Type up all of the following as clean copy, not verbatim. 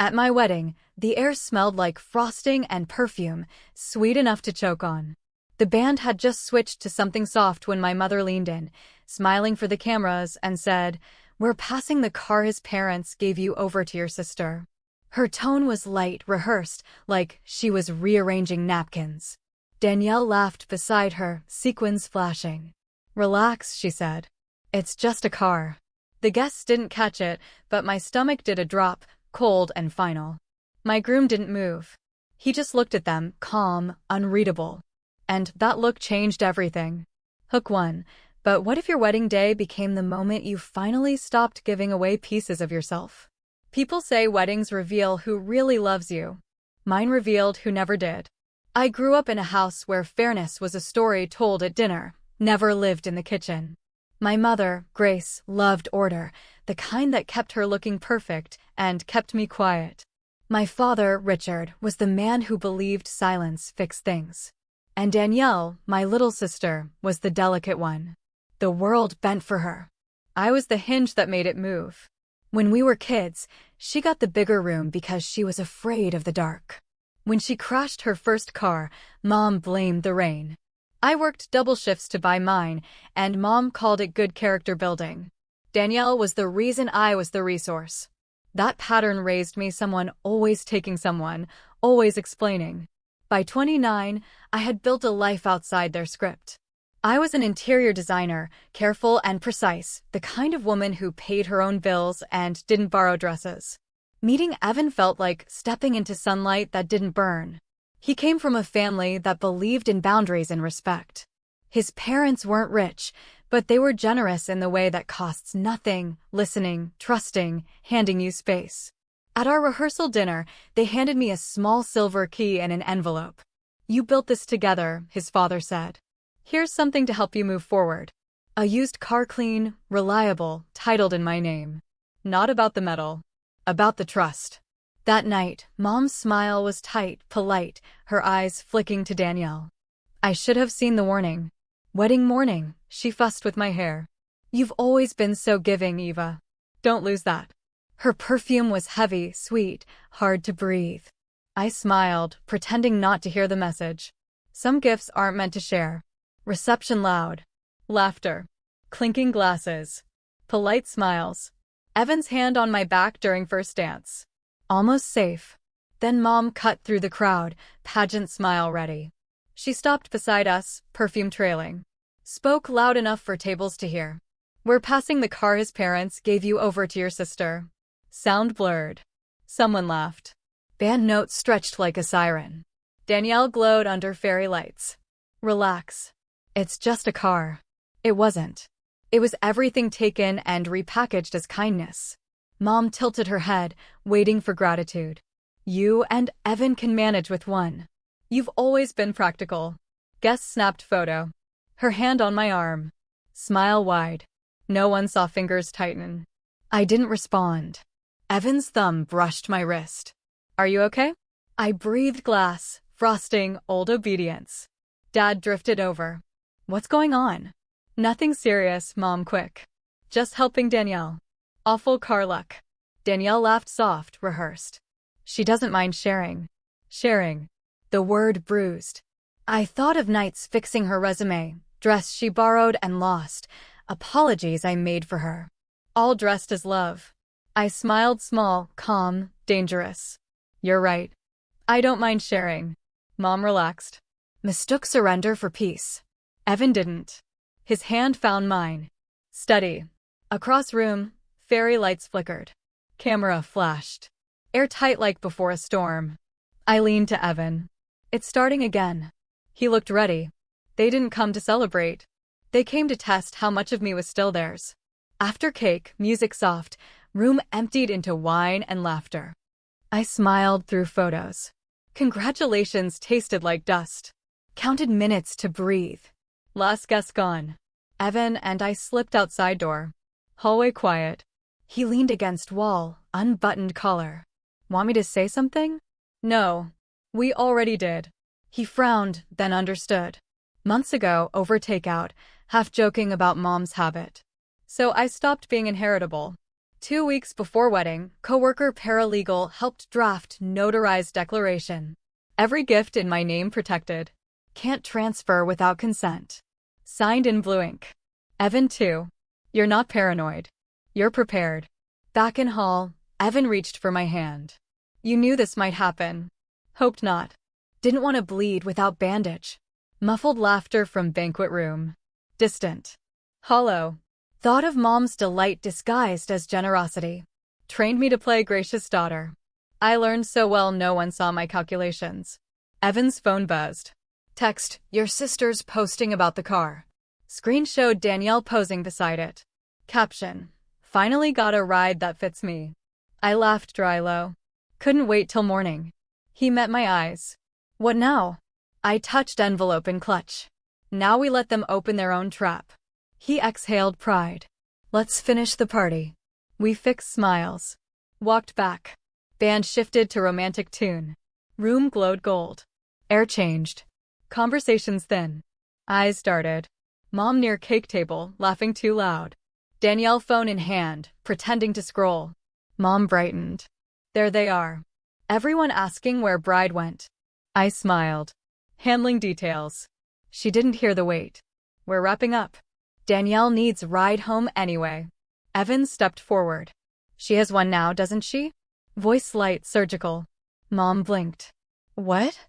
At my wedding, the air smelled like frosting and perfume, sweet enough to choke on. The band had just switched to something soft when my mother leaned in, smiling for the cameras, and said, "We're passing the car his parents gave you over to your sister." Her tone was light, rehearsed, like she was rearranging napkins. Danielle laughed beside her, sequins flashing. "Relax," she said. "It's just a car." The guests didn't catch it, but my stomach did a drop, cold and final. My groom didn't move. He just looked at them, calm, unreadable. And that look changed everything. Hook 1. But what if your wedding day became the moment you finally stopped giving away pieces of yourself? People say weddings reveal who really loves you. Mine revealed who never did. I grew up in a house where fairness was a story told at dinner, never lived in the kitchen. My mother, Grace, loved order, the kind that kept her looking perfect and kept me quiet. My father, Richard, was the man who believed silence fixed things. And Danielle, my little sister, was the delicate one. The world bent for her. I was the hinge that made it move. When we were kids, she got the bigger room because she was afraid of the dark. When she crashed her first car, Mom blamed the rain. I worked double shifts to buy mine, and Mom called it good character building. Danielle was the reason I was the resource. That pattern raised me someone always taking someone, always explaining. By 29, I had built a life outside their script. I was an interior designer, careful and precise, the kind of woman who paid her own bills and didn't borrow dresses. Meeting Evan felt like stepping into sunlight that didn't burn. He came from a family that believed in boundaries and respect. His parents weren't rich, but they were generous in the way that costs nothing: listening, trusting, handing you space. At our rehearsal dinner, they handed me a small silver key and an envelope. "You built this together," his father said. "Here's something to help you move forward." A used car, clean, reliable, titled in my name. Not about the metal. About the trust. That night, Mom's smile was tight, polite, her eyes flicking to Danielle. I should have seen the warning. "Wedding morning," she fussed with my hair. "You've always been so giving, Eva. Don't lose that." Her perfume was heavy, sweet, hard to breathe. I smiled, pretending not to hear the message. Some gifts aren't meant to share. Reception loud. Laughter. Clinking glasses. Polite smiles. Evan's hand on my back during first dance. Almost safe. Then Mom cut through the crowd, pageant smile ready. She stopped beside us, perfume trailing. Spoke loud enough for tables to hear. "We're passing the car his parents gave you over to your sister." Sound blurred. Someone laughed. Band notes stretched like a siren. Danielle glowed under fairy lights. "Relax. It's just a car." It wasn't. It was everything taken and repackaged as kindness. Mom tilted her head, waiting for gratitude. "You and Evan can manage with one. You've always been practical." Guest snapped photo. Her hand on my arm. Smile wide. No one saw fingers tighten. I didn't respond. Evan's thumb brushed my wrist. "Are you okay?" I breathed glass, frosting, old obedience. Dad drifted over. "What's going on?" "Nothing serious, Mom, quick. Just helping Danielle. Awful car luck." Danielle laughed soft, rehearsed. "She doesn't mind sharing." Sharing. The word bruised. I thought of nights fixing her resume, dress she borrowed and lost, apologies I made for her. All dressed as love. I smiled, small, calm, dangerous. "You're right. I don't mind sharing." Mom relaxed. Mistook surrender for peace. Evan didn't. His hand found mine. Steady. Across room, fairy lights flickered. Camera flashed. Airtight like before a storm. I leaned to Evan. "It's starting again." He looked ready. They didn't come to celebrate. They came to test how much of me was still theirs. After cake, music soft, room emptied into wine and laughter. I smiled through photos. Congratulations tasted like dust. Counted minutes to breathe. Last guest gone. Evan and I slipped outside door. Hallway quiet. He leaned against wall, unbuttoned collar. "Want me to say something?" "No. We already did." He frowned, then understood. Months ago, over takeout, half joking about Mom's habit. So I stopped being inheritable. 2 weeks before wedding, coworker paralegal helped draft notarized declaration. Every gift in my name protected. Can't transfer without consent. Signed in blue ink. Evan 2. You're not paranoid. You're prepared. Back in hall, Evan reached for my hand. You knew this might happen. Hoped not. Didn't want to bleed without bandage. Muffled laughter from banquet room. Distant. Hollow. Thought of mom's delight disguised as generosity. Trained me to play gracious daughter. I learned so well no one saw my calculations. Evan's phone buzzed. Text, your sister's posting about the car. Screen showed Danielle posing beside it. Caption, finally got a ride that fits me. I laughed dry low. Couldn't wait till morning. He met my eyes. What now? I touched envelope in clutch. Now we let them open their own trap. He exhaled pride. Let's finish the party. We fixed smiles. Walked back. Band shifted to romantic tune. Room glowed gold. Air changed. Conversations thin. Eyes darted. Mom near cake table, laughing too loud. Danielle phone in hand, pretending to scroll. Mom brightened. There they are. Everyone asking where bride went. I smiled. Handling details. She didn't hear the wait. We're wrapping up. Danielle needs ride home anyway. Evan stepped forward. She has one now, doesn't she? Voice light, surgical. Mom blinked. What?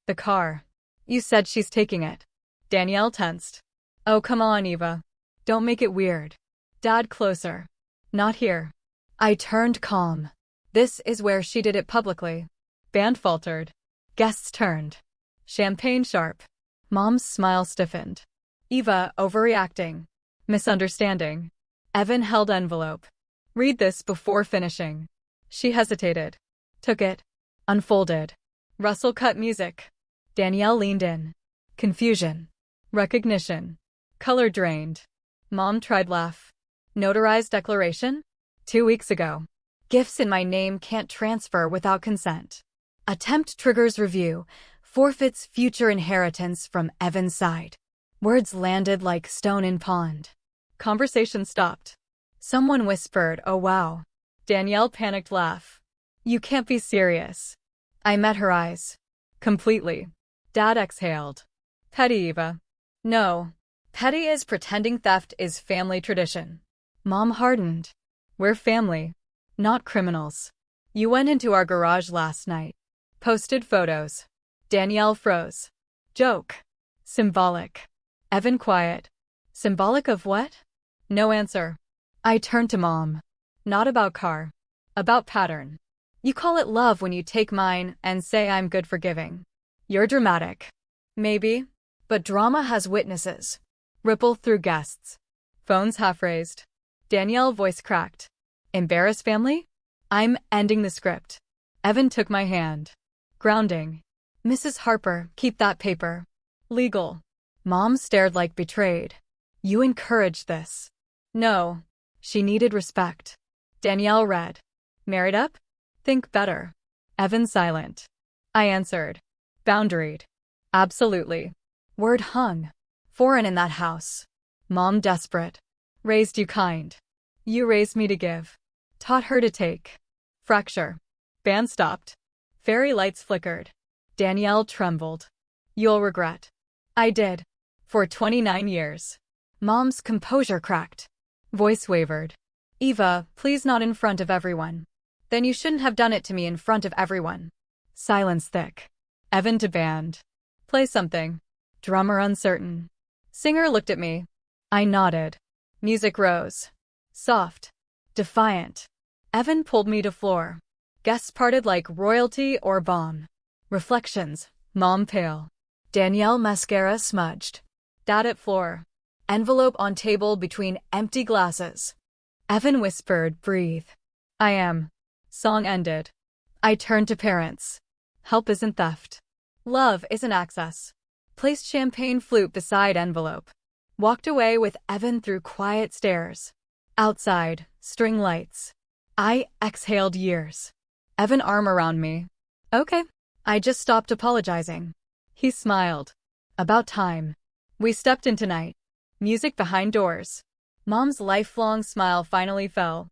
The car. You said she's taking it. Danielle tensed. Oh, come on, Eva. Don't make it weird. Dad, closer. Not here. I turned calm. This is where she did it publicly. Band faltered. Guests turned. Champagne sharp. Mom's smile stiffened. Eva, overreacting. Misunderstanding. Evan held envelope. Read this before finishing. She hesitated. Took it. Unfolded. Russell cut music. Danielle leaned in. Confusion. Recognition. Color drained. Mom tried laugh. Notarized declaration? 2 weeks ago. Gifts in my name can't transfer without consent. Attempt triggers review. Forfeits future inheritance from Evan's side. Words landed like stone in pond. Conversation stopped. Someone whispered, oh wow. Danielle panicked laugh. You can't be serious. I met her eyes. Completely. Dad exhaled. Petty, Eva. No. Petty is pretending theft is family tradition. Mom hardened. We're family. Not criminals. You went into our garage last night. Posted photos. Danielle froze. Joke. Symbolic. Evan quiet. Symbolic of what? No answer. I turned to Mom. Not about car. About pattern. You call it love when you take mine and say I'm good for giving. You're dramatic. Maybe. But drama has witnesses. Ripple through guests. Phones half raised. Danielle voice cracked. Embarrass family? I'm ending the script. Evan took my hand. Grounding. Mrs. Harper, keep that paper. Legal. Mom stared like betrayed. You encouraged this. No. She needed respect. Danielle read. Married up? Think better. Evan silent. I answered. Boundaried. Absolutely. Word hung. Foreign in that house. Mom desperate. Raised you kind. You raised me to give. Taught her to take. Fracture. Band stopped. Fairy lights flickered. Danielle trembled. You'll regret. I did. For 29 years. Mom's composure cracked. Voice wavered. Eva, please not in front of everyone. Then you shouldn't have done it to me in front of everyone. Silence thick. Evan to band. Play something. Drummer uncertain. Singer looked at me. I nodded. Music rose. Soft. Defiant. Evan pulled me to floor. Guests parted like royalty or bomb. Reflections. Mom pale. Danielle mascara smudged. Dad at floor. Envelope on table between empty glasses. Evan whispered, breathe. I am. Song ended. I turned to parents. Help isn't theft. Love isn't access. Placed champagne flute beside envelope. Walked away with Evan through quiet stairs. Outside, string lights. I exhaled years. Evan arm around me. Okay. I just stopped apologizing. He smiled. About time. We stepped into night. Music behind doors. Mom's lifelong smile finally fell.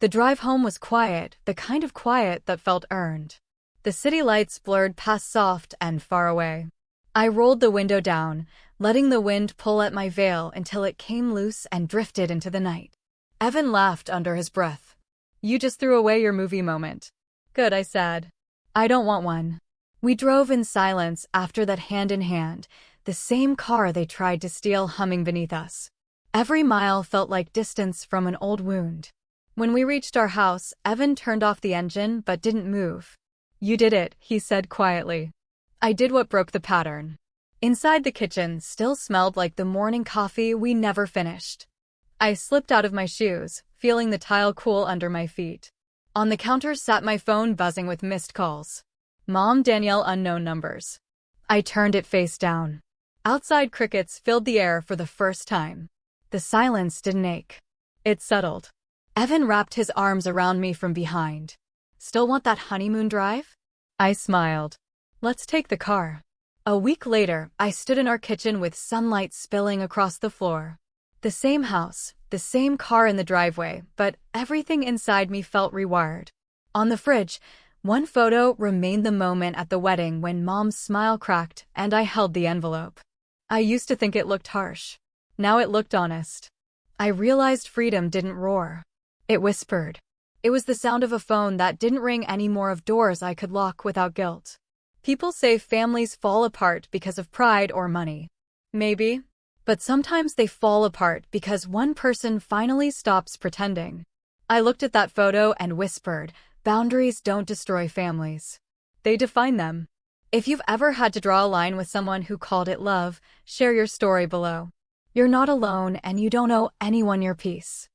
The drive home was quiet, the kind of quiet that felt earned. The city lights blurred past soft and far away. I rolled the window down, letting the wind pull at my veil until it came loose and drifted into the night. Evan laughed under his breath. "You just threw away your movie moment." "Good," I said. "I don't want one." We drove in silence after that, hand in hand, the same car they tried to steal humming beneath us. Every mile felt like distance from an old wound. When we reached our house, Evan turned off the engine but didn't move. "You did it," he said quietly. I did what broke the pattern. Inside the kitchen still smelled like the morning coffee we never finished. I slipped out of my shoes, feeling the tile cool under my feet. On the counter sat my phone buzzing with missed calls. Mom, Danielle, unknown numbers. I turned it face down. Outside, crickets filled the air for the first time. The silence didn't ache. It settled. Evan wrapped his arms around me from behind. "Still want that honeymoon drive?" I smiled. "Let's take the car." A week later, I stood in our kitchen with sunlight spilling across the floor. The same house, the same car in the driveway, but everything inside me felt rewired. On the fridge, one photo remained, the moment at the wedding when Mom's smile cracked and I held the envelope. I used to think it looked harsh. Now it looked honest. I realized freedom didn't roar. It whispered. It was the sound of a phone that didn't ring anymore, of doors I could lock without guilt. People say families fall apart because of pride or money. Maybe. But sometimes they fall apart because one person finally stops pretending. I looked at that photo and whispered, boundaries don't destroy families. They define them. If you've ever had to draw a line with someone who called it love, share your story below. You're not alone and you don't owe anyone your peace.